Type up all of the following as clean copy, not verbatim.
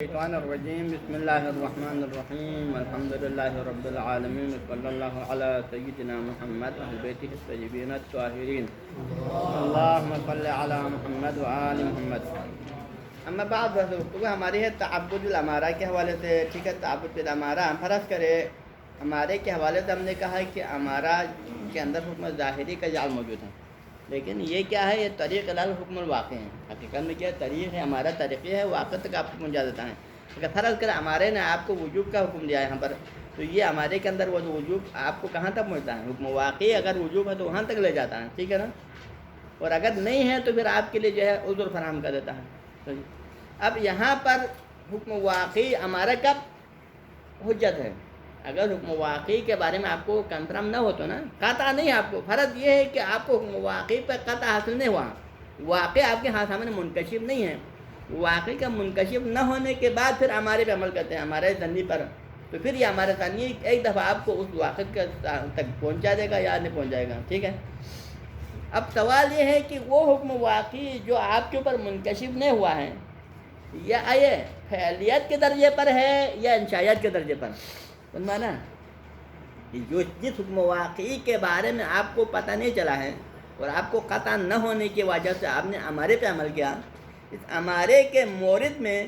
الشيطان الرجيم بسم الله الرحمن الرحيم الحمد لله رب العالمين صلى الله على سيدنا محمد وعلى بيته الطيبين الطاهرين اللهم صل على محمد وآل محمد اما بعد گفتگو ہماری ہے تعبد الامارہ کے حوالے سے. ٹھیک ہے, تعبد الامارہ ہم فرض کرے امارے کے حوالے سے ہم نے کہا ہے کہ امارہ کے اندر حکم ظاہری کا جال موجود ہے, لیکن یہ کیا ہے, یہ طریق الال حکم الواقع ہے. حقیقت میں کیا طریق ہے, ہمارا طریقے ہے, واقع تک آپ کو پہنچا دیتا ہے. اگر فرض کرے ہمارے نے آپ کو وجوب کا حکم دیا ہے یہاں پر, تو یہ ہمارے کے اندر وہ جو وجوب آپ کو کہاں تک پہنچتا ہے, حکم واقعی اگر وجوب ہے تو وہاں تک لے جاتا ہے. ٹھیک ہے نا, اور اگر نہیں ہے تو پھر آپ کے لیے جو ہے عذر فراہم کر دیتا ہے. اب یہاں پر حکم واقعی ہمارا کب حجت ہے, اگر حکم واقعی کے بارے میں آپ کو کنفرم نہ ہو تو نا, قطع نہیں آپ کو. فرض یہ ہے کہ آپ کو حکم واقعی پر قطع حاصل نہیں ہوا, واقع آپ کے ہاتھ سامنے منکشف نہیں ہے. واقعی کا منکشف نہ ہونے کے بعد پھر ہمارے پہ عمل کرتے ہیں, ہمارے ظنی پر, تو پھر یہ ہمارے ظنی ایک دفعہ آپ کو اس واقع تک پہنچا دے گا یا نہیں پہنچ جائے گا. ٹھیک ہے, اب سوال یہ ہے کہ وہ حکم واقعی جو آپ کے اوپر منکشف نہیں ہوا ہے, یہ فعلیت کے درجے پر ہے یا انشائیت کے درجے پر. مانا جو جس حکم واقعی کے بارے میں آپ کو پتہ نہیں چلا ہے اور آپ کو قطع نہ ہونے کی وجہ سے آپ نے امارے پہ عمل کیا, اس امارے کے مورد میں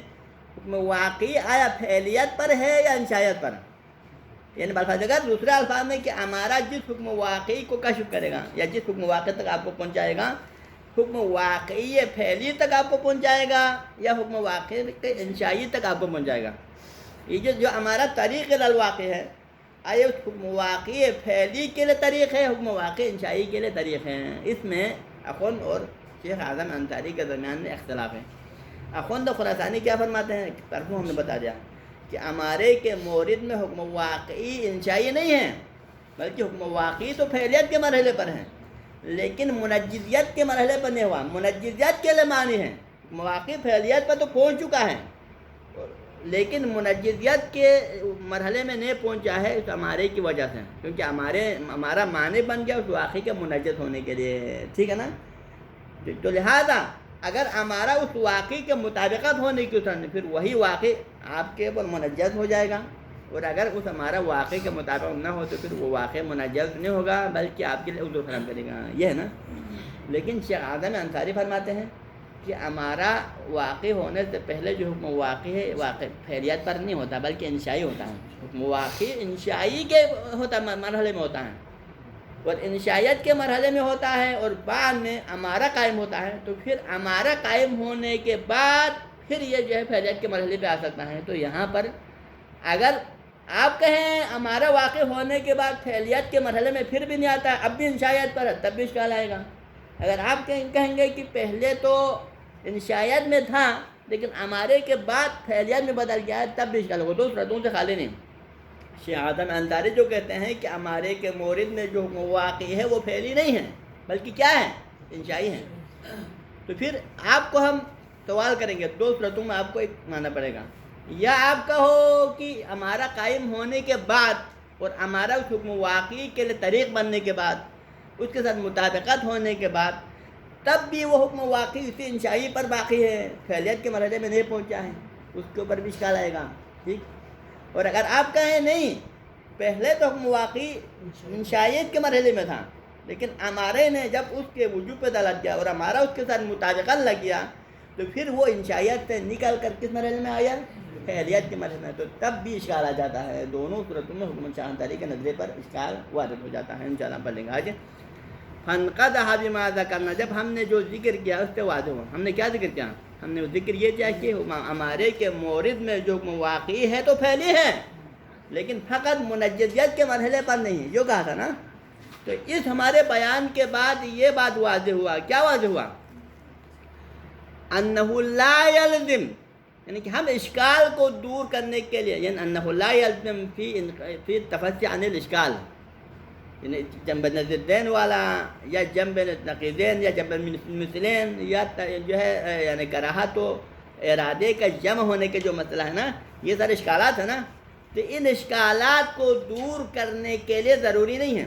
حکم واقعی آیا فعلیت پر ہے یا انشائیت پر. یعنی بالفاظ اگر دوسرے الفاظ میں کہ ہمارا جس حکم واقعی کو کشف کرے گا یا جس حکم واقعی تک آپ کو پہنچائے گا, حکم واقعی فعلی تک آپ کو پہنچائے گا یا حکم واقعی کے انشائی تک آپ کو پہنچائے گا. یہ جو ہمارا طریق الواقع ہے, آئے اس حکم واقعی فعلی کے لیے طریق ہے, حکم واقعی انشائی کے لیے طریق ہے. اس میں اخوند اور شیخ اعظم انصاری کے درمیان میں اختلاف ہے. اخوند خراسانی کیا فرماتے ہیں, طرفوں ہم نے بتا دیا کہ ہمارے کے مورد میں حکم واقعی انشائی نہیں ہے, بلکہ حکم واقعی تو فعلیت کے مرحلے پر ہے, لیکن منجزیت کے مرحلے پر نہیں ہوا. منجزیت کے لیے معنی ہے, واقعی فعلیت پر تو پہنچ چکا ہے, لیکن منجزیت کے مرحلے میں نہیں پہنچا ہے اس ہمارے کی وجہ سے, کیونکہ ہمارا معنی بن گیا اس واقعی کے منجز ہونے کے لیے. ٹھیک ہے نا, تو لہذا اگر ہمارا اس واقعی کے مطابقت ہونے کی صورت میں پھر وہی واقعی آپ کے اوپر منجز ہو جائے گا, اور اگر اس ہمارا واقعی کے مطابق نہ ہو تو پھر وہ واقعی منجز نہیں ہوگا بلکہ آپ کے لیے عذر فراہم کرے گا. یہ ہے نا. لیکن شیخ اعظم انصاری فرماتے ہیں کہ ہمارا واقع ہونے سے پہلے جو حکم واقع ہے واقع فعلیت پر نہیں ہوتا بلکہ انشائی ہوتا ہے. حکم واقع انشائی کے مرحلے میں ہوتا ہے, اور انشائیت کے مرحلے میں ہوتا ہے, اور بعد میں ہمارا قائم ہوتا ہے. تو پھر ہمارا قائم ہونے کے بعد پھر یہ جو ہے فعلیت کے مرحلے پہ آ سکتا ہے. تو یہاں پر اگر آپ کہیں ہمارا واقع ہونے کے بعد فعلیت کے مرحلے میں پھر بھی نہیں آتا, اب بھی انشائیت پر ہے, تب بھی اشکال آئے گا. اگر آپ کہیں گے کہ پہلے تو انشائیت میں تھا لیکن ہمارے کے بعد فعلیت میں بدل گیا ہے, تب بھی اشکال ہوگا. تو صورتوں سے خالی نہیں. شیخ اعظم انصاری جو کہتے ہیں کہ ہمارے کے مورد میں جو واقعی ہے وہ فعلی نہیں ہے بلکہ کیا ہے, انشائی ہے. تو پھر آپ کو ہم سوال کریں گے, دو صورتوں میں آپ کو ایک ماننا پڑے گا. یا آپ کہو کہ ہمارا قائم ہونے کے بعد اور ہمارا اس حکم واقعی کے لیے طریق بننے کے بعد, اس کے ساتھ مطابقت ہونے کے بعد, تب بھی وہ حکم واقعی اسی انشائی پر باقی ہے, فعلیت کے مرحلے میں نہیں پہنچا ہے, اس کے اوپر بھی اشکال آئے گا. ٹھیک. اور اگر آپ کہیں نہیں پہلے تو حکم واقعی انشائیت کے مرحلے میں تھا, لیکن ہمارے نے جب اس کے وجوب پہ دلالت کیا اور ہمارا اس کے ساتھ مطابقت لگ گیا, تو پھر وہ انشائیت سے نکل کر کس مرحلے میں آیا, فعلیت کے مرحلے میں. تو تب بھی اشکال آ جاتا ہے. دونوں صورتوں میں حکم شاہ انصاری کے نظریے پر اشکال واضح ہو جاتا ہے. انشاءاللہ پڑھ لیں گے آج. فانقضح بما ذکرنا, جب ہم نے جو ذکر کیا اس سے واضح ہوا. ہم نے کیا ذکر کیا, ہم نے ذکر یہ کیا کہ ہمارے کے مورد میں جو واقعی ہے تو فعلی ہے, لیکن فقط منجزیت کے مرحلے پر نہیں, جو کہا تھا نا. تو اس ہمارے بیان کے بعد یہ بات واضح ہوا. کیا واضح ہوا, انہ لا یلزم, یعنی کہ ہم اشکال کو دور کرنے کے لیے, یعنی انہ لا یلزم فی تفصیل عن الاشکال, یعنی جنب نظردین والا یا جنب نقیدین یا جنب مثلین یا جو ہے یعنی کراہت و ارادے کا جمع ہونے کے جو مسئلہ ہے نا, یہ سارے اشکالات ہیں نا. تو ان اشکالات کو دور کرنے کے لیے ضروری نہیں ہے.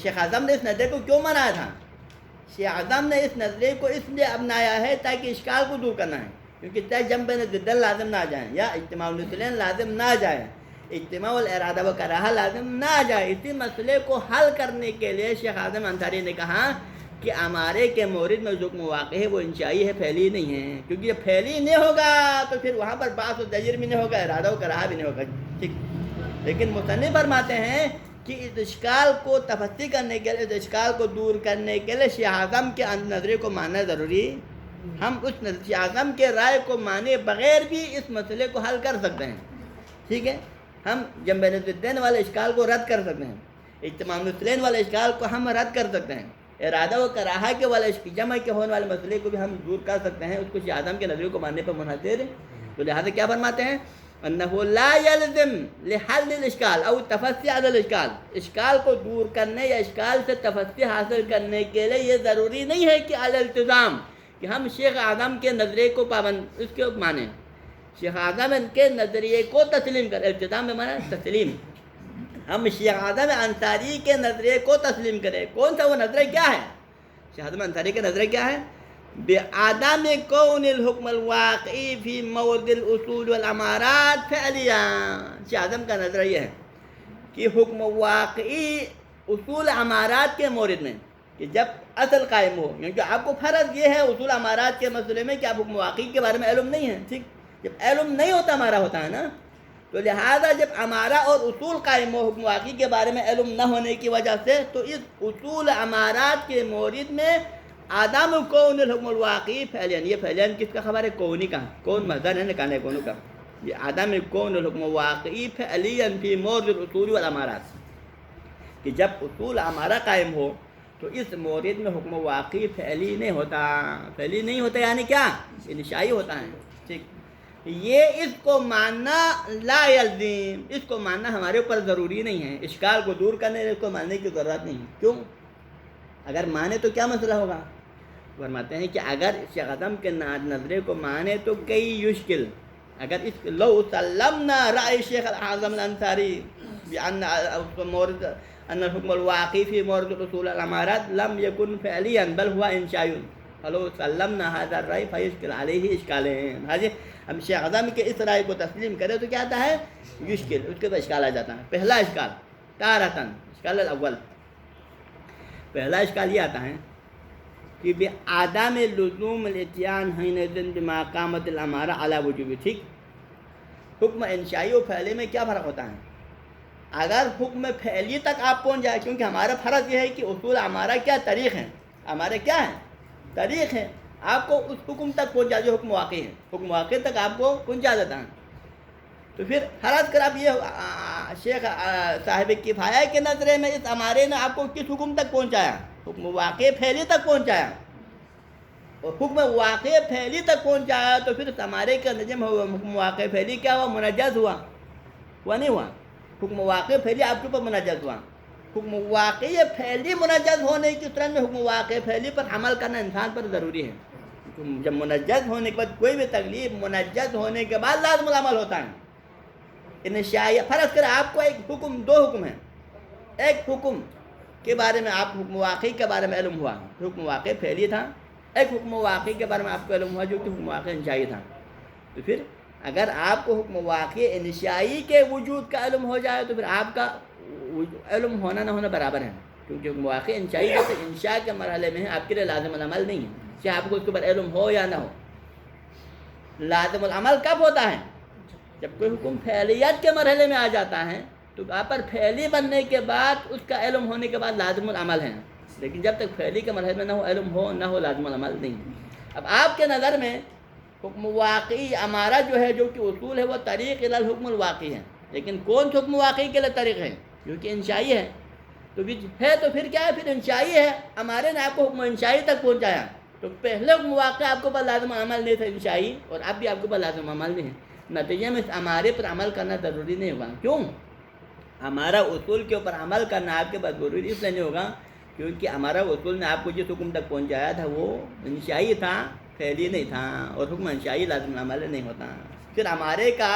شیخ اعظم نے اس نظریے کو کیوں منایا تھا, شیخ اعظم نے اس نظریے کو اس لیے اپنایا ہے تاکہ اشکال کو دور کرنا ہے. کیونکہ چاہے جم بین ضدین لازم نہ آ جائیں یا اجتماع المثلین لازم نہ آ جائے، اجتماع الارادہ و کراہہ لازم نہ آ جائے، اسی مسئلے کو حل کرنے کے لیے شیخ اعظم انصاری نے کہا کہ امارے کے مورد میں جو حکم واقع ہے وہ انشائی ہے، فعلی نہیں ہے، کیونکہ یہ فعلی نہیں ہوگا تو پھر وہاں پر باعث و زجر بھی نہیں ہوگا، ارادہ و کراہہ بھی نہیں ہوگا، ٹھیک۔ لیکن مصنف فرماتے ہیں کہ اس اشکال کو تفصیل کرنے کے لیے، اس اشکال کو دور کرنے کے لیے شیخ اعظم کے نظریے کو ماننا ضروری، ہم اس شیخ اعظم کے رائے کو مانے بغیر بھی اس مسئلے کو حل کر سکتے ہیں، ٹھیک ہے۔ ہم جمع بین الضدین والے اشکال کو رد کر سکتے ہیں، اجتماع المثلین والے اشکال کو ہم رد کر سکتے ہیں، ارادہ و کراہہ کے والے جمع کے ہونے والے مسئلے کو بھی ہم دور کر سکتے ہیں، اس کو شیخ اعظم کے نظریے کو ماننے پر منحصر ہے۔ تو لہٰذا کیا فرماتے ہیں؟ انه لا يلزم لحل الاشکال او تفصی علی الاشکال، اشکال کو دور کرنے یا اشکال سے تفصی حاصل کرنے کے لیے یہ ضروری نہیں ہے کہ علی الالتزام، کہ ہم شیخ اعظم کے نظریے کو پابند اس کے مانیں، شیخ اعظم کے نظریے کو تسلیم کریں، التزام میں مانا تسلیم، ہم شیخ اعظم انصاری کے نظریے کو تسلیم کریں۔ کون سا وہ نظریہ کیا ہے؟ شیخ اعظم انصاری کا نظریہ کیا ہے؟ بعدم کون الحکم الواقعی فی مورد الاصول والامارات فعلیہ، شیخ اعظم کا نظریہ یہ ہے کہ حکم واقعی اصول امارات کے مورد میں، کہ جب اصل قائم ہو، کیونکہ آپ کو فرض یہ ہے اصول امارات کے مسئلے میں کہ آپ حکم واقعی کے بارے میں علم نہیں ہے، ٹھیک، جب علم نہیں ہوتا ہمارا ہوتا ہے نا، تو لہذا جب امارہ اور اصول قائم ہو حکم واقعی کے بارے میں علم نہ ہونے کی وجہ سے، تو اس اصول امارات کے مورد میں آدم کون الحکم الواقعی فعلین، یہ فعلین کس کا خبر ہے؟ کونی کا، کون مصدر ہے نکالنے کونو کا، یہ آدم کون الحکم الواقعی فعلین فی مورد الاصول والامارات، کہ جب اصول امارہ قائم ہو تو اس مورد میں حکم واقعی فعلی نہیں ہوتا، فعلی نہیں ہوتا یعنی کیا؟ انشائی ہوتا ہے، ٹھیک۔ یہ اس کو ماننا لا یلزم، اس کو ماننا ہمارے اوپر ضروری نہیں ہے، اشکال کو دور کرنے اس کو ماننے کی ضرورت نہیں ہے، کیوں؟ اگر مانے تو کیا مسئلہ ہوگا؟ فرماتے ہیں کہ اگر شیخ اعظم کے نظریے کو مانے تو کئی یشکل، اگر اس لو سلمنا رأی شیخ اعظم الانصاری بأن مورد ان الحکم الواقعی فی مورد الاصول والامارات لم یکن فعلیا بل ہوا انشائی، فلو سلمنا هذا الرأی فیشکل علیہ اشکالین، حاجی ہم شیخ اعظم کے اس رائے کو تسلیم کرے تو کیا آتا ہے؟ یشکل، اس کے بعد اشکال آ جاتا ہے۔ پہلا اشکال تارتن، اشکال الاول، پہلا اشکال یہ آتا ہے کہ بعدم لزوم الاتیان حینئذ بما قامت الامارہ علی وجوب، ٹھیک۔ حکم انشائی و فعلی میں کیا فرق ہوتا ہے؟ اگر حکم فعلی تک آپ پہنچ جائے، کیونکہ ہمارا فرض یہ ہے کہ اصول ہمارا کیا طریق ہے، ہمارے کیا ہے؟ طریق ہے، آپ کو اس حکم تک پہنچا جو حکم واقعی ہے، حکم واقعی تک آپ کو پہنچا دیتا ہے، تو پھر فرض کر آپ یہ شیخ صاحب کفایہ کے نظرے میں اس امارے نے آپ کو کس حکم تک پہنچایا؟ حکم واقع پھیلی تک پہنچایا، اور حکم واقع پھیلی تک پہنچایا تو پھر اس امارے کا نجم ہوا، حکم واقع پھیلی کیا ہوا؟ منجز ہوا نہیں ہوا؟ حکم واقع پھیلی آپ کے اوپر منجز ہوا، حکم واقع پھیلی منجز ہونے کی طرح میں حکم واقع پھیلی پر عمل کرنا انسان پر ضروری ہے، جب منجز ہونے کے بعد کوئی بھی تکلیف منجز ہونے کے بعد لازم العمل ہوتا ہے۔ انشائی فرض کریں آپ کو ایک حکم، دو حکم ہیں، ایک حکم کے بارے میں آپ حکم واقعی کے بارے میں علم ہوا، حکم واقع پھیلی تھا، ایک حکم واقعی کے بارے میں آپ کو علم ہوا جو کہ حکم واقع انشائی تھا، تو پھر اگر آپ کو حکم واقع انشائی کے وجود کا علم ہو جائے تو پھر آپ کا علم ہونا نہ ہونا برابر ہے، کیونکہ حکم واقع انشائی جیسے انشاء کے مرحلے میں ہے، آپ کے لیے لازم العمل نہیں ہے، چاہے آپ کو اس کے اوپر علم ہو یا نہ ہو۔ لازم العمل کب ہوتا ہے؟ جب کوئی حکم فعلیت کے مرحلے میں آ جاتا ہے تو آپ پر فعلی بننے کے بعد اس کا علم ہونے کے بعد لازم العمل ہے، لیکن جب تک فعلی کے مرحلے میں نہ ہو علم ہو نہ ہو لازم العمل نہیں۔ اب آپ کے نظر میں حکم واقعی امارہ جو ہے، جو کہ اصول ہے، وہ طریق الی الحکم الواقعی ہے، لیکن کون سا حکم واقعی کے لیے طریق ہے؟ جو کہ انشائی ہے، تو پھر کیا ہے؟ پھر انشائی ہے، ہمارے نے آپ کو حکم انشائی تک پہنچایا، تو پہلے حکم واقعہ آپ کے اوپر لازم عمل نہیں تھا انشائی، اور اب بھی آپ کے اوپر لازم عمل نہیں ہے، نتیجے میں ہمارے پر عمل کرنا ضروری نہیں ہوگا۔ کیوں؟ ہمارا اصول کے اوپر عمل کرنا آپ کے پاس ضروری اس لیے نہیں ہوگا کیونکہ ہمارا اصول نے آپ کو جس حکم تک پہنچایا تھا وہ انشائی تھا، فعلی نہیں تھا، اور حکم انشائی لازم عمل نہیں ہوتا، پھر ہمارے کا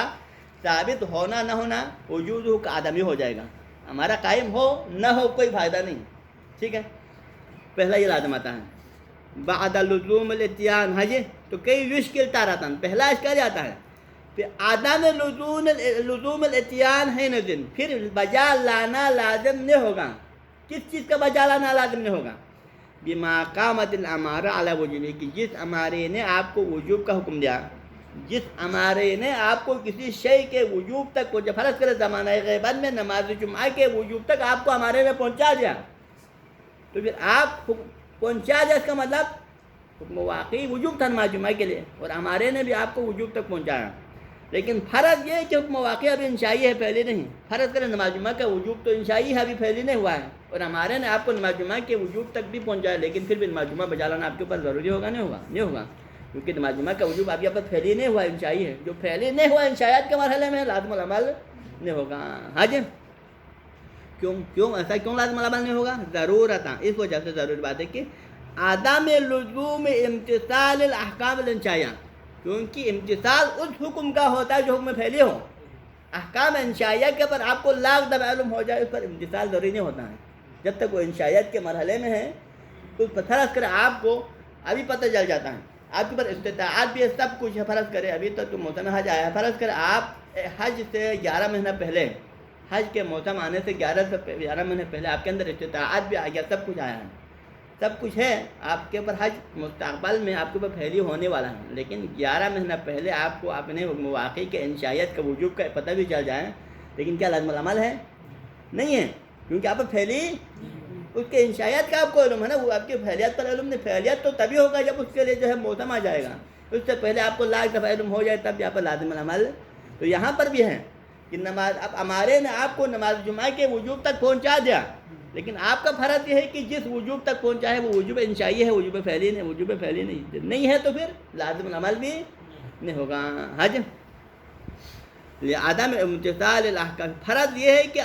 ثابت ہونا نہ ہونا وجود کا آدمی ہو جائے گا، ہمارا قائم ہو نہ ہو کوئی فائدہ نہیں، ٹھیک ہے۔ پہلا یہ لازم آتا ہے۔ بعد لزوم الاتیان. ہاں جی، تو کئی یشکل تارتن، پہلا اشکال آتا ہے. پھر عدم لزوم الاتیان ہے نظم، پھر بجا لانا لازم نہیں ہوگا. کس چیز کا بجا لانا لازم نہیں ہوگا؟ بما قامت الامارہ علی وجوبہ، کہ جس امارے نے آپ کو وجوب کا حکم دیا، جس امارے نے آپ کو کسی شے کے وجوب تک پہنچا. فرض کرے زمانہ غیبت میں نماز جمعہ کے وجوب تک آپ کو امارے نے پہنچا دیا، تو پھر آپ پہنچا دیا، اس کا مطلب حکم واقعی وجوب تھا نماز جمعہ کے لیے، اور امارے نے بھی آپ کو وجوب تک پہنچایا. لیکن فرض یہ ہے کہ حکم واقعی ابھی انشائی ہے، پہلے نہیں. فرض کرے نماز جمعہ کا وجوب تو انشائی ہے، ابھی پہلے نہیں ہوا ہے، اور ہمارے نے آپ کو نماز جمعہ کے وجوب تک بھی پہنچایا، لیکن پھر بھی نماز جمعہ بجا لانا آپ کے اوپر ضروری ہوگا نہیں ہوگا؟ نہیں ہوگا، کیونکہ نماز جمعہ کا وجوب آپ کے اوپر پھیلی نہیں ہوا، انشائی ہے. جو پھیلی نہیں ہوا انشایات کے مرحلے میں لازم العمل نہیں ہوگا. ہاں جی، کیوں ایسا کیوں لازم العمل نہیں ہوگا؟ ضرورت، اس وجہ سے ضروری بات ہے کہ عدم لزوم امتثال الاحکام الانشائیہ، کیونکہ امتثال اس حکم کا ہوتا ہے جو حکم پھیلی ہو. احکام انشائیہ کے پر آپ کو لاکھ دفعہ علم ہو جائے، اس پر امتثال ضروری نہیں ہوتا ہے جب تک وہ انشائیت کے مرحلے میں ہے. اس پر فرض کرے آپ کو ابھی پتہ چل جاتا ہے، آپ کے پر استطاعت بھی ہے، سب کچھ ہے. فرض کرے ابھی تک تو موسم حج آیا ہے، فرض کرے آپ حج سے 11 مہینہ پہلے، حج کے موسم آنے سے 11 مہینے پہلے آپ کے اندر استطاعت بھی آ گیا، سب کچھ آیا ہے، سب کچھ ہے آپ کے اوپر. حج مستقبل میں آپ کے اوپر پھیلی ہونے والا ہے، لیکن 11 مہینہ پہلے آپ کو اپنے حکم واقعی کے انشائیت کا وجوب کا پتہ بھی چل جائے، لیکن کیا لازم العمل ہے؟ نہیں ہے، کیونکہ آپ پھیلی اس کے انشائیت کا آپ کو علم ہے نا، وہ آپ کی پھیلیت پر علم نہیں. پھیلیت تو تبھی ہوگا جب اس کے لیے جو ہے موسم آ جائے گا. اس سے پہلے آپ کو لاکھ دفعہ علم ہو جائے تب یہاں پر لازم العمل. تو یہاں پر بھی ہے کہ نماز، اب ہمارے نے آپ کو نماز جمعہ کے وجوب تک پہنچا دیا، لیکن آپ کا فرض یہ ہے کہ جس وجوب تک پہنچا ہے وہ وجوب انشائی ہے، وجوب پھیلی نہیں. وجوب پھیلی نہیں ہے تو پھر لازم العمل بھی نہیں ہوگا. حج عدم امتثال الاحکام، فرض یہ ہے کہ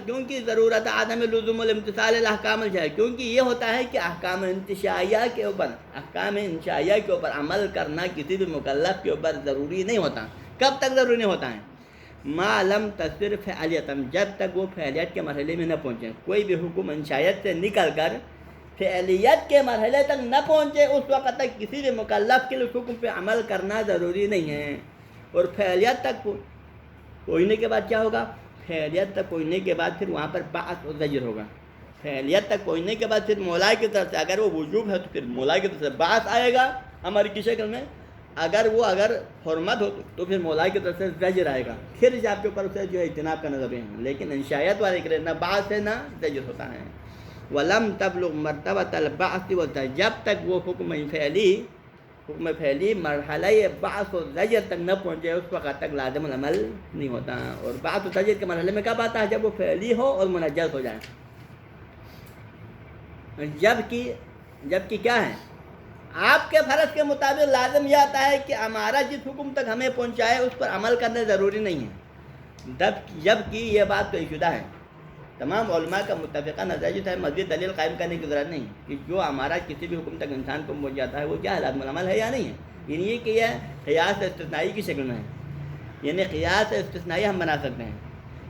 کیونکہ ضرورت عدم لزوم الامتثال الاحکام الجائے، کیونکہ یہ ہوتا ہے کہ احکام انشائیہ کے اوپر عمل کرنا کسی بھی مکلف کے اوپر ضروری نہیں ہوتا. کب تک ضروری نہیں ہوتا ہے؟ ما لم تصر فعلیتم، جب تک وہ فعلیت کے مرحلے میں نہ پہنچے. کوئی بھی حکم انشائیت سے نکل کر فعلیت کے مرحلے تک نہ پہنچے، اس وقت تک کسی بھی مکلف کے لیے حکم پہ عمل کرنا ضروری نہیں ہے. اور فعلیت تک پہنچنے کے بعد کیا ہوگا؟ فعلیت تک پہنچنے کے بعد پھر وہاں پر بعث و زجر ہوگا. فعلیت تک پہنچنے کے بعد پھر مولا کی طرف سے، اگر وہ وجوب ہے تو پھر مولا کی طرف سے بعث آئے گا امر کی شکل میں، اگر حرمت ہو تو پھر مولا کی طرف سے زجر آئے گا. پھر آپ کے اوپر اسے جو ہے اجتناب کا نظر ہے. لیکن انشائیت والے کے نہ بعث ہے نہ زجر ہوتا ہے. وَلَمْ تَبْلُغْ مَرْتَبَةَ الْبَعْثِ وَالزَّجْرِ، جب تک وہ حکم پھیلی مرحلہ بعث و زجر تک نہ پہنچے، اس وقت تک لازم العمل نہیں ہوتا. اور بعث و زجر کے مرحلے میں کب آتا ہے؟ جب وہ پھیلی ہو اور منجز ہو جائے. جبکہ کیا ہے؟ آپ کے فرض کے مطابق لازم یہ آتا ہے کہ ہمارا جس حکم تک ہمیں پہنچائے اس پر عمل کرنا ضروری نہیں ہے. جبکہ یہ بات تو شدہ ہے، تمام علماء کا متفقہ نظریہ ہے، مزید دلیل قائم کرنے کی ضرورت نہیں کہ جو ہمارا کسی بھی حکم تک انسان کو پہنچ جاتا ہے وہ کیا ہے، لازم العمل ہے یا نہیں ہے. یعنی یہ کہ یہ قیاس استثنائی کی شکل میں ہے. یعنی قیاس استثنائی ہم بنا سکتے ہیں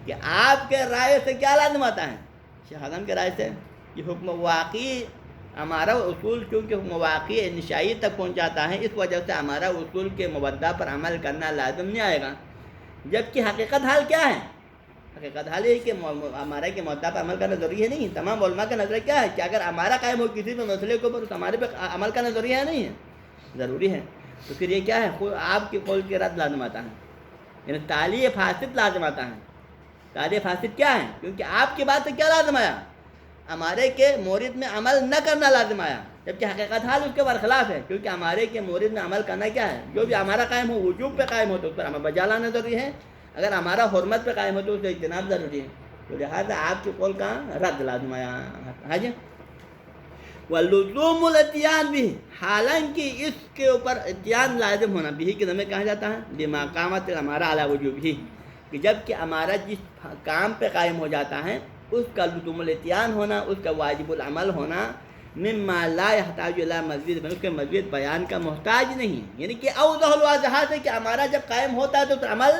کہ آپ کے رائے سے کیا لازم آتا ہے؟ شیخ اعظم کے رائے سے یہ حکم واقعی، ہمارا اصول کیونکہ حکم واقعی انشائی تک پہنچاتا ہے، اس وجہ سے ہمارا اصول کے مبدا پر عمل کرنا لازم نہیں آئے گا. جبکہ حقیقت حال کیا ہے؟ حقیقت حال ہے کہ ہمارے کے مبدا پر عمل کرنا ضروری ہے نہیں. تمام علماء کا نظریہ کیا ہے کہ اگر ہمارا قائم ہو کسی بھی مسئلے کے اوپر تو ہمارے پہ عمل کرنا ضروری ہے نہیں ہے، ضروری ہے. تو پھر یہ کیا ہے؟ آپ کے قول کے رد لازم آتا ہے، یعنی تعلیہ فاسد لازم آتا ہے. تعلیہ فاسد کیا ہے؟ کیونکہ آپ کی بات سے کیا لازم آیا؟ ہمارے کے مورد میں عمل نہ کرنا لازم آیا، جبکہ حقیقت حال اس کے برخلاف ہے. کیونکہ ہمارے کے مورد میں عمل کرنا کیا ہے؟ جو بھی ہمارا قائم ہو وجوب پہ قائم ہو تو اس پر عمل بجا لانا ضروری ہے. اگر ہمارا حرمت پہ قائم ہو تو اس سے اجتناب ضروری ہے. تو لہٰذا آپ کے قول کا رد لازم آیا. ہاں جی، وَلُزُومُ الْإِتْيَانِ بِهِ، حالانکہ اس کے اوپر اتیان لازم ہونا بھی کہ ہمیں کہا جاتا ہے بِمَا قَامَتِ الْأَمَارَةُ عَلَى وُجُوبِهِ، کہ جب کہ ہمارا جس کام پہ قائم ہو جاتا ہے اس کا لزوم الاتیان ہونا، اس کا واجب العمل ہونا، مما لا يحتاج الى مزید، اس کے مزید بیان کا محتاج نہیں. یعنی کہ اوضح الواضحات ہے کہ ہمارا جب قائم ہوتا ہے تو عمل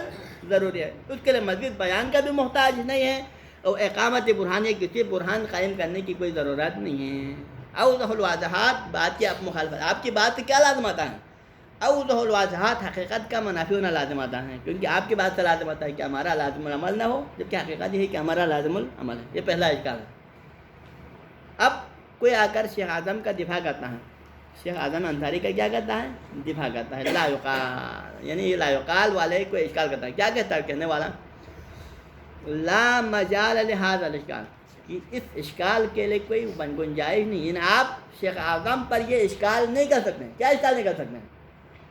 ضروری ہے، اس کے لیے مزید بیان کا بھی محتاج نہیں ہے، اور اقامت برہان یا کسی برہان قائم کرنے کی کوئی ضرورت نہیں ہے. اوضح الواضحات بات کی آپ مخالفت، آپ کی بات سے کیا لازم آتا ہے؟ اوضح الواضحات حقیقت کا منافی ہونا لازم آتا ہے، کیونکہ آپ کی بات سے لازم آتا ہے کہ ہمارا لازم العمل نہ ہو، جبکہ حقیقت یہ ہے کہ ہمارا لازم العمل ہے۔ یہ پہلا اشکال ہے۔ اب کوئی آ کر شیخ اعظم کا دفاع کرتا ہے، شیخ اعظم انصاری کا کیا کرتا ہے؟ دفاع کرتا ہے۔ لا یقال، یعنی یہ لا یقال والے کوئی اشکال کرتا ہے، کیا کہتا ہے کہنے والا؟ لا مجال لہذا الاشکال، کہ اس اشکال کے لیے کوئی گنجائش نہیں، یعنی آپ شیخ اعظم پر یہ اشکال نہیں کر سکتے۔ کیا اشکال نہیں کر سکتے؟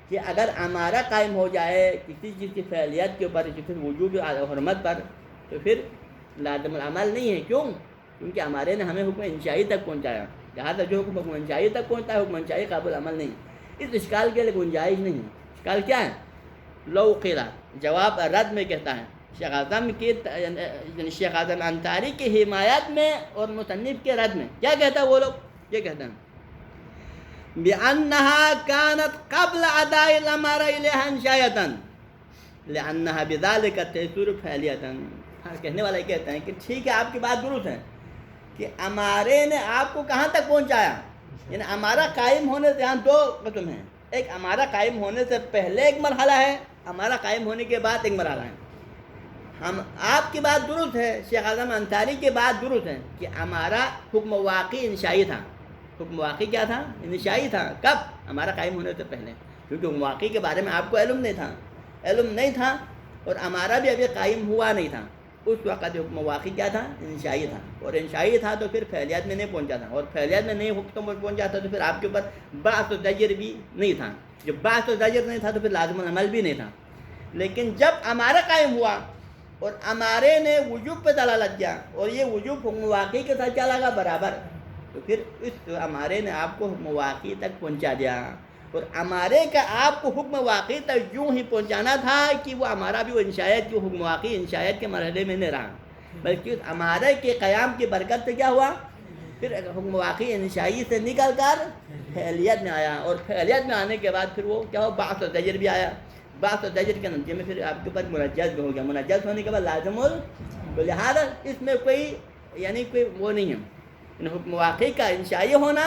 کہ اگر امارہ قائم ہو جائے کسی چیز کی فعلیت کے اوپر، کسی وجوب حرمت پر، تو پھر لازم العمل نہیں ہے۔ کیوں؟ کیونکہ ہمارے نے ہمیں حکم انشائی تک پہنچایا، لہٰذا جو حکم انشائی تک پہنچتا ہے حکم انشائی قابل عمل نہیں۔ اس اشکال کے لیے گنجائش نہیں ہے۔ اشکال کیا ہے؟ لو قیلا، جواب رد میں کہتا ہے شیخ اعظم کی، یعنی شیخ اعظم انصاری کی حمایت میں اور مصنف کے رد میں کیا کہتا ہے وہ لوگ؟ یہ کہتے ہیں بِأَنَّهَا كَانَتْ قَبْلَ أَدَاءِ الْأَمَارَةِ إِلَيْهَا إِنْشَاءَةً لِأَنَّهَا بِذَلِكَ تَيْسُورُ فَعْلِيَةً۔ کہنے والے کہتے ہیں کہ ٹھیک ہے، آپ کی بات درست ہے کہ امارے نے آپ کو کہاں تک پہنچایا، یعنی امارہ قائم ہونے سے یہاں دو قسم ہیں، ایک امارہ قائم ہونے سے پہلے ایک مرحلہ ہے، امارہ قائم ہونے کے بعد ایک مرحلہ ہے۔ ہم آپ کی بات درست ہے، شیخ اعظم انصاری کی بات درست ہے کہ ہمارا حکم واقعی انشائی تھا۔ حکم واقعی کیا تھا؟ انشائی تھا۔ کب؟ ہمارا قائم ہونے سے پہلے، کیونکہ حکم واقعی کے بارے میں آپ کو علم نہیں تھا اور ہمارا بھی ابھی قائم ہوا نہیں تھا۔ اس وقت حکم واقعی کیا تھا؟ انشائی تھا، اور انشائی تھا تو پھر فعلیات میں نہیں پہنچا تھا، اور فعلیات میں نہیں حکم پر پہنچا تھا تو پھر آپ کے اوپر بعث و زجر بھی نہیں تھا۔ جب بعث و زجر نہیں تھا تو پھر لازم العمل بھی نہیں تھا۔ لیکن جب ہمارا قائم ہوا اور امارے نے وجوب پہ دلالت کیا، اور یہ وجوب حکم واقعی کے ساتھ کیا لگا؟ برابر، تو پھر اس امارے نے آپ کو حکم واقعی تک پہنچا دیا، اور امارے کا آپ کو حکم واقعی تک یوں ہی پہنچانا تھا کہ وہ امارہ بھی وہ انشایت کی حکم واقعی انشایت کے مرحلے میں نہیں رہا، بلکہ اس امارے کے قیام کی برکت سے کیا ہوا؟ پھر حکم واقعی انشائی سے نکل کر فعلیت میں آیا، اور فعلیت میں آنے کے بعد پھر وہ کیا ہوا؟ بعث و زجر بھی آیا۔ بعث و زجر کے نتیجے میں پھر آپ کے اوپر منجز بھی ہو گیا، منجز ہونے کے بعد لازم لہٰذا اس میں کوئی وہ نہیں ہے، حکم واقعی کا انشائی ہونا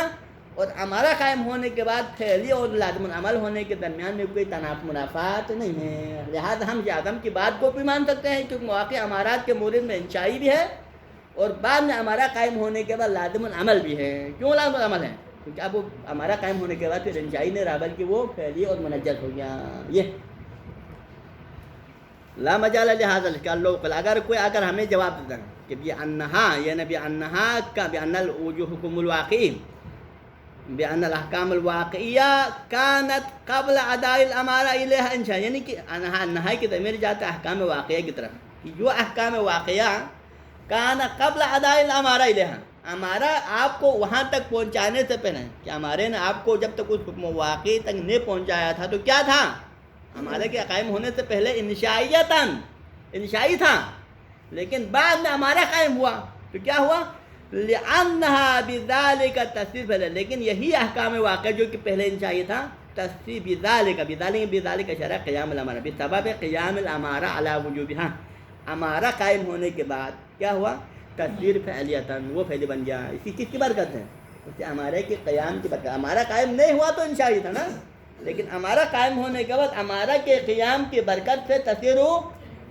اور ہمارا قائم ہونے کے بعد فعلی اور لازم العمل ہونے کے درمیان میں کوئی منافات نہیں ہے۔ لہٰذا ہم اعظم کی بات کو بھی مان سکتے ہیں، کیونکہ واقعی امارات کے مورد میں انشائی بھی ہے اور بعد میں ہمارا قائم ہونے کے بعد لازم العمل بھی ہے۔ کیوں لازم العمل ہے؟ کیونکہ اب وہ ہمارا قائم ہونے کے بعد پھر انشائی نہیں رہا، بلکہ وہ فعلی اور منجز ہو گیا۔ یہ لا مجال لہذا الاشکال لو قل، اگر کوئی ہمیں جواب دیتا ہے کہ بأنہا کا بأن الحکم الواقعی بأن الاحکام الواقعیہ کانت قبل اداء الامارہ الیہا انشاء، یعنی کہ انہا کی ضمیر جاتا ہے احکام واقعیہ کی طرف، کہ جو احکام واقعیہ کان قبل اداء الامارہ الیہا، ہمارا آپ کو وہاں تک پہنچانے سے پہلے، کہ ہمارے نے آپ کو جب تک اس حکم واقعی تک نہیں پہنچایا تھا تو کیا تھا؟ ہمارے کے قائم ہونے سے پہلے انشائی تھا، لیکن بعد میں ہمارا قائم ہوا تو کیا ہوا؟ لأنها بذلك تصریف ہے، لیکن یہی احکام واقع جو کہ پہلے انشائی تھا، تصریف بذلك شرع قیام الامارہ بسبب قیام الامارہ علی وجوبها، ہمارا قائم ہونے کے بعد کیا ہوا؟ تصویر فعلیتاً، وہ فعلی بن گیا۔ اسی کس کی برکت ہے؟ اس سے ہمارے کے قیام کی برکت۔ ہمارا قائم نہیں ہوا تو انشائی تھا نا، لیکن ہمارا قائم ہونے کے بعد ہمارا کے قیام کی برکت سے تصویر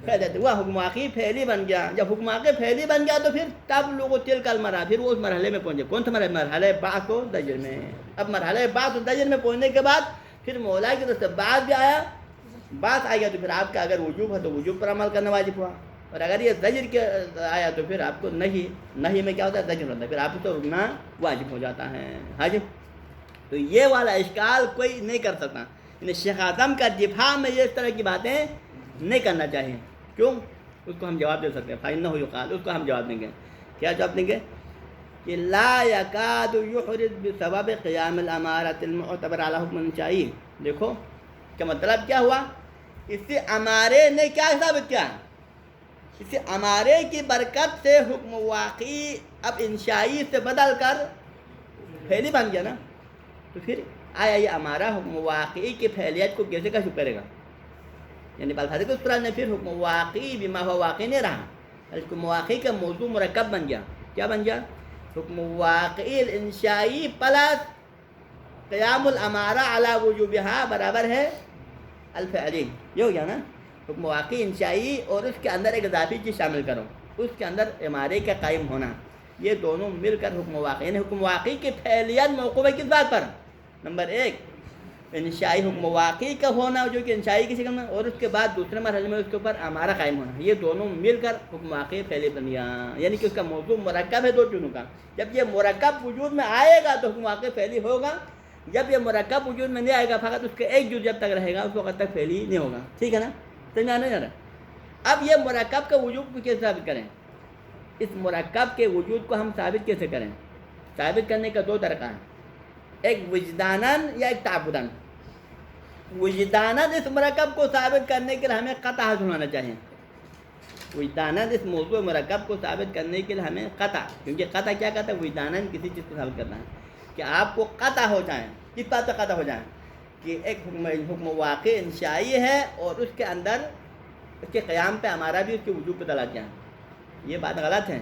فعلیت ہوا، حکم واقعی فعلی بن گیا۔ جب حکم واقعی فعلی بن گیا تو پھر تب لوگوں تلک المرحلہ، پھر وہ اس مرحلے میں پہنچے۔ کون سا مرحلہ؟ بعث و زجر میں۔ اب مرحلہ بعث و زجر میں پہنچنے کے بعد پھر مولا کی طرف سے بعث بھی آیا، بعث آ گیا تو پھر آپ کا اگر وجوب ہے تو وجوب پر عمل کرنا واجب ہوا، اور اگر یہ زجر کے آیا تو پھر آپ کو نہیں میں کیا ہوتا ہے؟ زجر ہوتا ہے، پھر آپ کو رکنا واجب ہو جاتا ہے۔ حاجی تو یہ والا اشکال کوئی نہیں کر سکتا، یعنی شیخ اعظم کا دفاع میں یہ اس طرح کی باتیں نہیں کرنا چاہیے۔ کیوں؟ اس کو ہم جواب دے سکتے ہیں، فإنه يقال، اس کو ہم جواب دیں گے۔ کیا جواب دیں گے؟ کہ لا يكاد يحرز بسبب قیام الامارۃ المعتبر علی حکم انشائی۔ دیکھو کیا مطلب کیا ہوا؟ اس سے امارے نے کیا ثابت کیا؟ اس سے امارے کی برکت سے حکم واقعی اب انشائی سے بدل کر فعلی بن گیا نا، تو پھر آیا یہ ہمارا حکم واقعی کی فعلیت کو کیسے کشف کرے گا؟ یعنی بالفاظ اس طرح نے پھر حکم واقعی بما ہوا واقعی نہیں رہا، حکم واقعی کا موضوع مرکب بن گیا۔ کیا بن گیا؟ حکم واقعی انشائی پلس قیام الامارہ علی وجوبہا برابر ہے الفعلی. یہ ہو گیا نا. حکم واقعی انشائی اور اس کے اندر ایک اضافی چیز شامل کرو، اس کے اندر امارے کا قائم ہونا، یہ دونوں مل کر حکم واقعی. یعنی حکم واقعی کی فعلیت موقوف ہے کس بات پر؟ نمبر ایک انشائی حکم واقعی کا ہونا جو کہ انشائی کی شکل میں، اور اس کے بعد دوسرے مرحلے میں اس کے اوپر امارہ قائم ہونا. یہ دونوں مل کر حکم واقعی فعلی بن گیا. یعنی کہ اس کا موضوع مرکب ہے دو چیزوں کا. جب یہ مرکب وجود میں آئے گا تو حکم واقعی فعلی ہوگا. جب یہ مرکب وجود میں نہیں آئے گا، فقط اس کے ایک جز جب تک رہے گا اس وقت تک فعلی نہیں ہوگا. ٹھیک ہے نا؟ سمجھ آ رہا؟ اب یہ مرکب کا وجود کو کیسے ثابت کریں؟ اس مرکب کے وجود کو ہم ثابت کیسے کریں؟ ثابت کرنے کا دو طریقہ ہیں، ایک وجداناً یا ایک تعبداً. وجداناً اس مرکب کو ثابت کرنے کے لیے ہمیں قطع حاصل ہونا چاہیے. وجداناً اس موضوع مرکب کو ثابت کرنے کے لیے ہمیں قطع، کیونکہ قطع کیا کہتا ہے؟ وجداناً کسی چیز کو ثابت کرنا ہے کہ آپ کو قطع ہو جائیں. کس بات پہ قطع ہو جائیں؟ کہ ایک حکم واقع انشائی ہے اور اس کے اندر اس کے قیام پہ ہمارا بھی اس کے وجود پہ دلالت کیا ہے. یہ بات غلط ہے،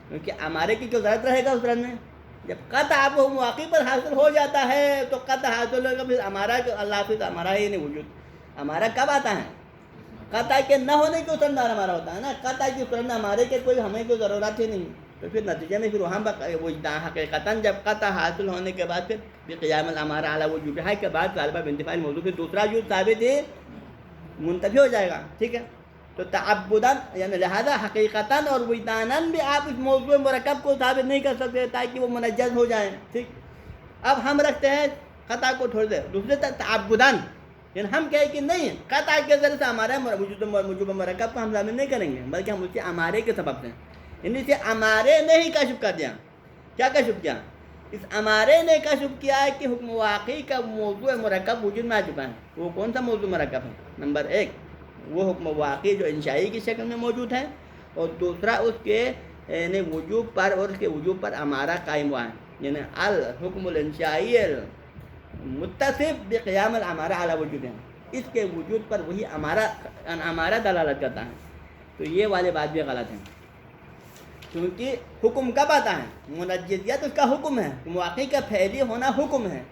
کیونکہ ہمارے کی کیوں ضرورت رہے گا اس رن میں؟ جب قطع آپ کو واقعی پر حاصل ہو جاتا ہے تو قطع حاصل ہوگا، پھر ہمارا اللہ سے ہمارا ہی نہیں وجود. ہمارا کب آتا ہے؟ قطع کے نہ ہونے کے اثر ہمارا ہوتا ہے نا. قطع کی اثر ہمارے کے کوئی ہمیں کوئی ضرورت ہی نہیں، تو پھر نتیجے میں پھر وہاں وجدان حقیقتاً جب قطع حاصل ہونے کے بعد پھر قیام الامارہ علی وجوبہا کے بعد غالباً بانتفاع الموضوع پھر دوسرا جز ثابت ہی منتفی ہو جائے گا. ٹھیک ہے؟ تو تعبداً یعنی لہذا حقیقتاً اور وجداناً بھی آپ اس موضوع مرکب کو ثابت نہیں کر سکتے تاکہ وہ منجز ہو جائیں. ٹھیک. اب ہم رکھتے ہیں قطع کو چھوڑ دیں، دوسرے تعبداً، یعنی ہم کہیں کہ نہیں قطع کے ذریعے سے ہمارا وجود مرکب کو ہم ثابت نہیں کریں گے، بلکہ ہم اس کے امارے کے سبب سے، یعنی اسے امارے نے ہی کشف کر دیا. کیا کشف کیا؟ اس امارے نے کشف کیا ہے کہ حکم واقعی کا موضوع مرکب وجود میں آ چکا ہے. وہ کون سا موضوع مرکب ہے؟ نمبر ایک وہ حکم واقعی جو انشائی کی شکل میں موجود ہے، اور دوسرا اس کے یعنی وجوب پر اور اس کے وجوب پر امارہ قائم ہوا ہے. یعنی الحکم الانشائی متصف بقیام الامارہ علی وجود ہے، اس کے وجود پر وہی امارہ دلالت کرتا ہے. تو یہ والی بات بھی غلط ہے، کیونکہ حکم کب آتا ہے؟ منجزیت اس کا حکم ہے، واقعی کا فعلی ہونا حکم ہے.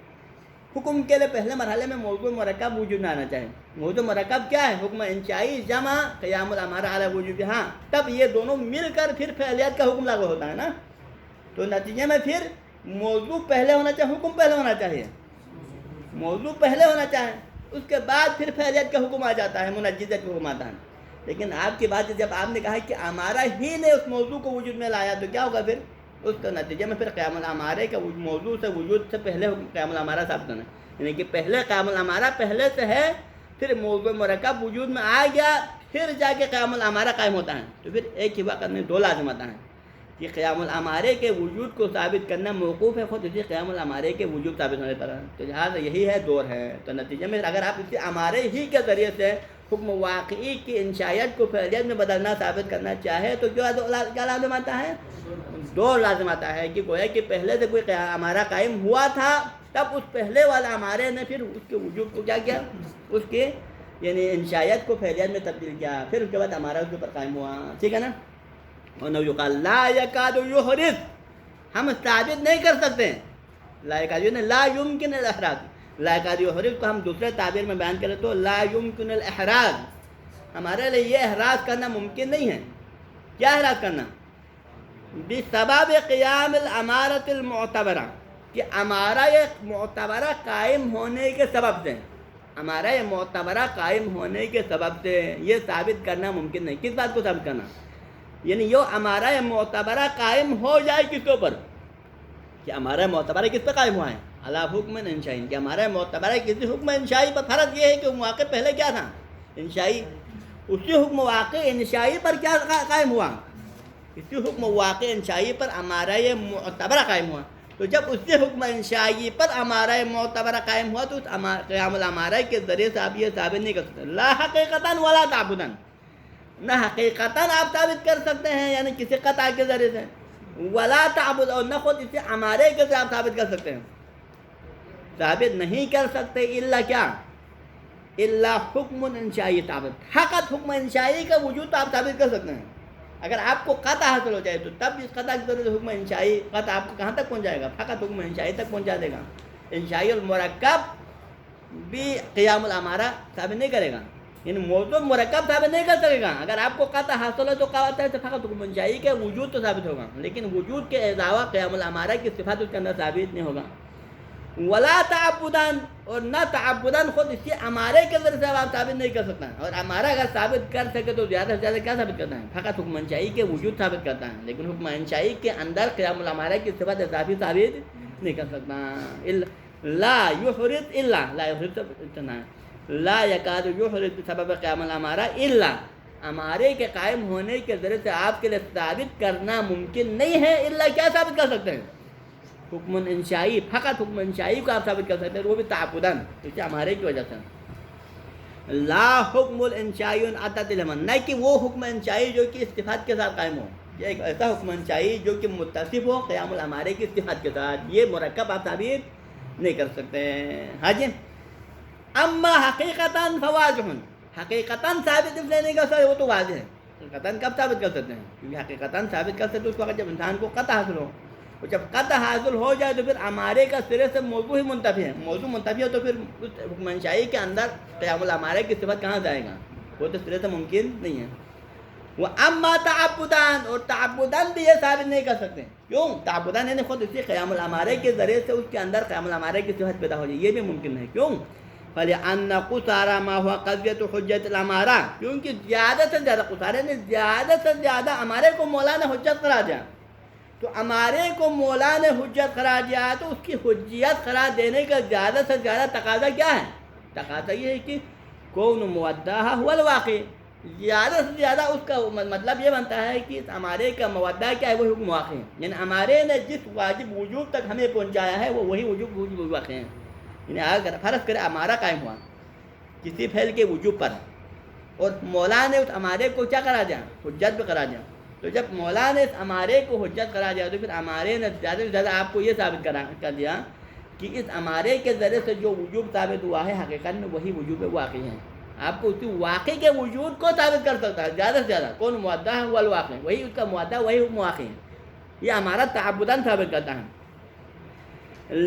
حکم کے لیے پہلے مرحلے میں موضوع مرکب وجود میں آنا چاہیے. موضوع مرکب کیا ہے؟ حکم انشائی جمع قیام الامارہ علی وجوبہا. تب یہ دونوں مل کر پھر فعلیت کا حکم لاگو ہوتا ہے نا. تو نتیجے میں پھر موضوع پہلے ہونا چاہیے، حکم پہلے ہونا چاہیے. موضوع پہلے ہونا چاہیے، اس کے بعد پھر فعلیت کا حکم آ جاتا ہے، منجزیت کا حکم آتا ہے. لیکن آپ کی بات جب آپ نے کہا کہ امارہ ہی نے اس موضوع کو وجود میں لایا تو کیا ہوگا؟ پھر اس کے نتیجے میں پھر قیام الامارے کا موضوع سے وجود سے پہلے قیام الامارہ ثابت کرنا، یعنی کہ پہلے قیام الامارہ پہلے سے ہے، پھر موضوع مرکب وجود میں آ گیا، پھر جا کے قیام الامارہ قائم ہوتا ہے. تو پھر ایک ہی وقت میں دو لازمات ہیں کہ قیام الامارے کے وجود کو ثابت کرنا موقوف ہے خود اسی قیام الامارے کے وجود ثابت ہونے پر. تو لہٰذا یہی ہے دور ہے. تو نتیجے میں اگر آپ اسی امارے ہی کے ذریعے سے حکم واقعی کی انشائیت کو فعلیت میں بدلنا ثابت کرنا چاہے تو کیا لازم آتا ہے؟ دو لازم آتا ہے کہ گویا کہ پہلے سے کوئی امارہ قائم ہوا تھا، تب اس پہلے والا امارے نے پھر اس کے وجود کو کیا کیا؟ اس کے یعنی انشائیت کو فعلیت میں تبدیل کیا، پھر اس کے بعد امارہ اس کے اوپر قائم ہوا. ٹھیک ہے نا؟ وَنَوْ يُقَالْ لَا يَكَادُ يُحْرِزُ، ہم ثابت نہیں کر سکتے. لا يكاد لا يمكن الاحراز. لا يكاد يحرز کو ہم دوسرے تعبیر میں بیان کریں تو لا يمكن الاحراز، ہمارے لیے یہ احراز کرنا ممکن نہیں ہے. کیا احراز کرنا؟ بسبب قیام الامارۃ المعتبرہ، کہ امارہ یہ معتبرہ قائم ہونے کے سبب سے، ہمارا یہ معتبرہ قائم ہونے کے سبب سے یہ ثابت کرنا ممکن نہیں. کس بات کو ثابت کرنا؟ یعنی یہ ہمارا یہ معتبرہ قائم ہو جائے کس کے اوپر؟ کہ ہمارا معتبرہ کس پہ قائم ہوا ہے؟ علی حکم انشائی، کہ ہمارا معتبرہ کسی حکم انشائی پر. فرض یہ ہے کہ واقع پہلے کیا تھا؟ انشائی. اسی حکم واقع انشائی پر کیا قائم ہوا؟ اسی حکم واقع انشائی پر ہمارا یہ معتبرہ قائم ہوا. تو جب اسی حکم انشائی پر ہمارا یہ معتبرہ قائم ہوا تو قیام الامارہ کے ذریعے سے آپ یہ ثابت نہیں کر سکتے. لا حقیقتاً ولا تعبداً، نہ حقیقتاً آپ ثابت کر سکتے ہیں یعنی کسی قطع کے ذریعے سے، ولا تعبد، اور نہ خود اسے ہمارے کے سے آپ ثابت کر سکتے ہیں. ثابت نہیں کر سکتے الا کیا؟ الا حکم انشائی ثابت. حقت حکم انشائی کا وجود تو آپ ثابت کر سکتے ہیں، اگر آپ کو قطع حاصل ہو جائے تو تب اس قطع کی ضرورت حکم انشائی قطع آپ کو کہاں تک پہنچ جائے گا؟ فقط حکم انشائی تک پہنچا دے گا. انشائی المرکب بھی قیام الامارہ ثابت نہیں کرے گا، یعنی موضوع مرکب ثابت نہیں کر سکے گا. اگر آپ کو قطع حاصل ہو تو قطع ہے تو فقط حکم انشائی کے وجود تو ثابت ہوگا، لیکن وجود کے علاوہ قیام الامارہ کی صفات اس کے اندر ثابت نہیں ہوگا. ولا تعبدان، اور نہ تعبدان خود اسی امارے کے ذریعے سے آپ ثابت نہیں کر سکتا. اور امارہ اگر ثابت کر سکے تو زیادہ سے زیادہ کیا ثابت کرتا ہے؟ فقط حکم انشائی کے وجود ثابت کرتا ہے، لیکن حکم انشائی کے اندر قیام الامارہ کی صفات اضافی ثابت نہیں کر سکتا. لا یحرد الا، لا یحرد اتنا ہے، لا یکاد یحرد بسبب قیام الامارہ الا، امارے کے قائم ہونے کے ذریعے سے آپ کے لیے ثابت کرنا ممکن نہیں ہے. الا کیا ثابت کر سکتے ہیں؟ حکم انشائی، فقط حکم انشائی کو آپ ثابت کر سکتے ہیں، وہ بھی تعبداً، اس ہمارے کی وجہ سے. لا حکم الانشائی عدد الحمن، نہ کہ وہ حکم انشائی جو کہ صفات کے ساتھ قائم ہو. یہ ایک ایسا حکم انشائی جو کہ متصف ہو قیام الامارے کی صفات کے ساتھ، یہ مرکب آپ ثابت نہیں کر سکتے. ہاں جی. اما حقیقتاً فواضح، حقیقتاً ثابت اس لیے نہیں کر سکتے، وہ تو واضح ہے. حقیقتاً کب ثابت کر سکتے ہیں؟ کیونکہ حقیقتاً ثابت کر سکتے اس وقت جب انسان کو قطع حاصل ہو. اور جب قطع حاصل ہو جائے تو پھر امارے کا سرے سے موضوع ہی منتفی ہے. موضوع منتفی ہو تو پھر حکم انشائی کے اندر قیام الامارے کی صفت کہاں جائے گا؟ وہ تو سرے سے ممکن نہیں ہے. وہ اما تعبدان، اور تعبدان بھی یہ ثابت نہیں کر سکتے. کیوں؟ تعبدان یعنی خود اسی قیام الامارے کے ذریعے سے اس کے اندر قیام الامارے کی صفت پیدا ہو جائے، یہ بھی ممکن ہے. کیوں؟ فَلِأَنَّ قُصَارَ مَا هُوَ قَضْيَةُ حُجَّةِ الْأَمَارَہ، کیونکہ زیادہ سے زیادہ قصارہ نے زیادہ سے زیادہ امارے کو مولا نے حجت قرار دیا. تو امارے کو مولا نے حجت قرار دیا تو اس کی حجیت قرار دینے کا زیادہ سے زیادہ تقاضا کیا ہے؟ تقاضا یہ ہے کہ کون مودعہ هو الواقع، زیادہ سے زیادہ اس کا مطلب یہ بنتا ہے کہ اس امارے کا مودع کیا ہے؟ وہ حکم واقع ہے. یعنی امارے نے جس واجب وجوب تک ہمیں پہنچایا ہے وہ وہی وجوب واقع ہے. یعنی اگر فرض کرے امارہ قائم ہوا کسی فعل کے وجوب پر، اور مولا نے اس امارے کو کیا قرار دیا؟ حجت بھی قرار دیا. تو جب مولا نے اس امارے کو حجت قرار دیا تو پھر امارے نے زیادہ سے زیادہ آپ کو یہ ثابت کر دیا کہ اس امارے کے ذریعے سے جو وجوب ثابت ہوا ہے حقیقت میں وہی وجوب واقعی ہے. آپ کو اسی واقع کے وجود کو ثابت کر سکتا ہے زیادہ سے زیادہ. کون مودع ہے؟ وہ الواقع، وہی اس کا مودع، وہی حکم واقع ہے. یہ ہمارا تعبداً ثابت کرتا ہے.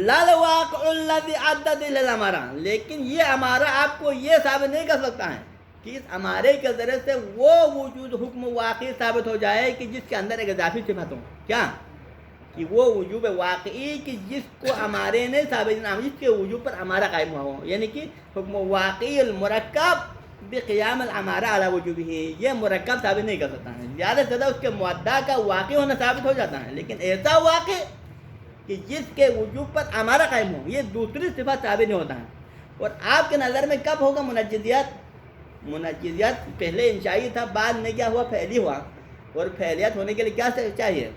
لا الواقع الذی عدد الامارہ، لیکن یہ امارہ آپ کو یہ ثابت نہیں کر سکتا ہے کہ اس امارے کے ذریعے سے وہ وجود حکم واقعی ثابت ہو جائے کہ جس کے اندر ایک اضافی صفت ہو. کیا؟ کہ وہ وجوب واقعی کہ جس کو امارے نے ثابت، جس کے وجوب پر امارہ قائم ہوا ہو. یعنی کہ حکم واقعی المرکب بقیام الامارہ علی وجوبہ، یہ مرکب ثابت نہیں کر سکتا ہے. زیادہ سے زیادہ اس کے مودع کا واقع ہونا ثابت ہو جاتا ہے، لیکن ایسا واقع کہ جس کے وجوب پر امارہ قائم ہو، یہ دوسری صفت ثابت نہیں ہوتا ہے. اور آپ کے نظر میں کب ہوگا منجزیت؟ منجزیت پہلے انشائی تھا، بعد میں کیا ہوا؟ فعلی ہوا. اور فعلیت ہونے کے لیے کیا چاہیے؟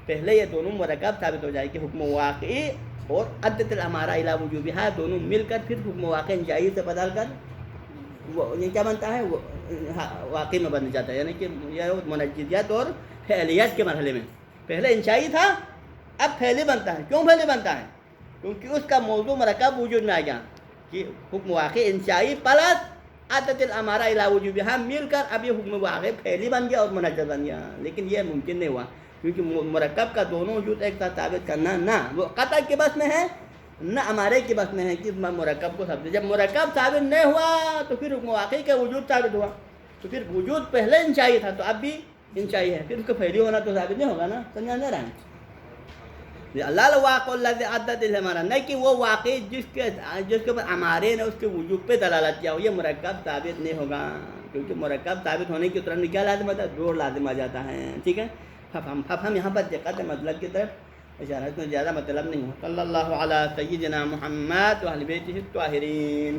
پہلے یہ دونوں مرکب ثابت ہو جائے کہ حکم واقعی اور عدت الامارہ الی وجوبہا دونوں مل کر پھر حکم واقع انشائی سے بدل کر وہ یہ کیا بنتا ہے؟ وہ واقعی میں بن جاتا ہے. یعنی کہ یہ منجزیت اور فعلیت کے مرحلے میں پہلے انشائی تھا، اب پھیلی بنتا ہے. کیوں پھیلی بنتا ہے؟ کیونکہ اس کا موضوع مرکب وجود میں آ گیا کہ حکم واقع انشائی پلس عدت الامارہ الی وجوبہا مل کر اب یہ حکم واقع پھیلی بن گیا اور منجز بن گیا. لیکن یہ ممکن نہیں ہوا کیونکہ مرکب کا دونوں وجود ایک ساتھ ثابت کرنا نہ وہ قطع کے بس میں ہے نہ امارے کے بس میں ہے کہ مرکب کو ثابت. جب مرکب ثابت نہیں ہوا تو پھر حکم واقعی کا وجود ثابت ہوا. تو پھر وجود پہلے انشائی تھا تو اب بھی انشائی ہے، پھر اس کو پھیلی ہونا تو ثابت نہیں ہوگا نا. سمجھا نہیں رہا ہے؟ اللہ الواقع الذی عدد الامارہ، نہیں کہ وہ واقعی جس کے اوپر امارے نے اس کے وجوب پہ دلالت کیا ہو، یہ مرکب ثابت نہیں ہوگا. کیونکہ مرکب ثابت ہونے کی طرف کیا لازم ہوتا ہے؟ دور لازم آ جاتا ہے. ٹھیک ہے. ہم یہاں پر دقت ہے مطلب کی طرف اشارت میں زیادہ مطلب نہیں ہو. صلی اللہ علی سیدنا محمد و اہل بیتہ الطاہرین.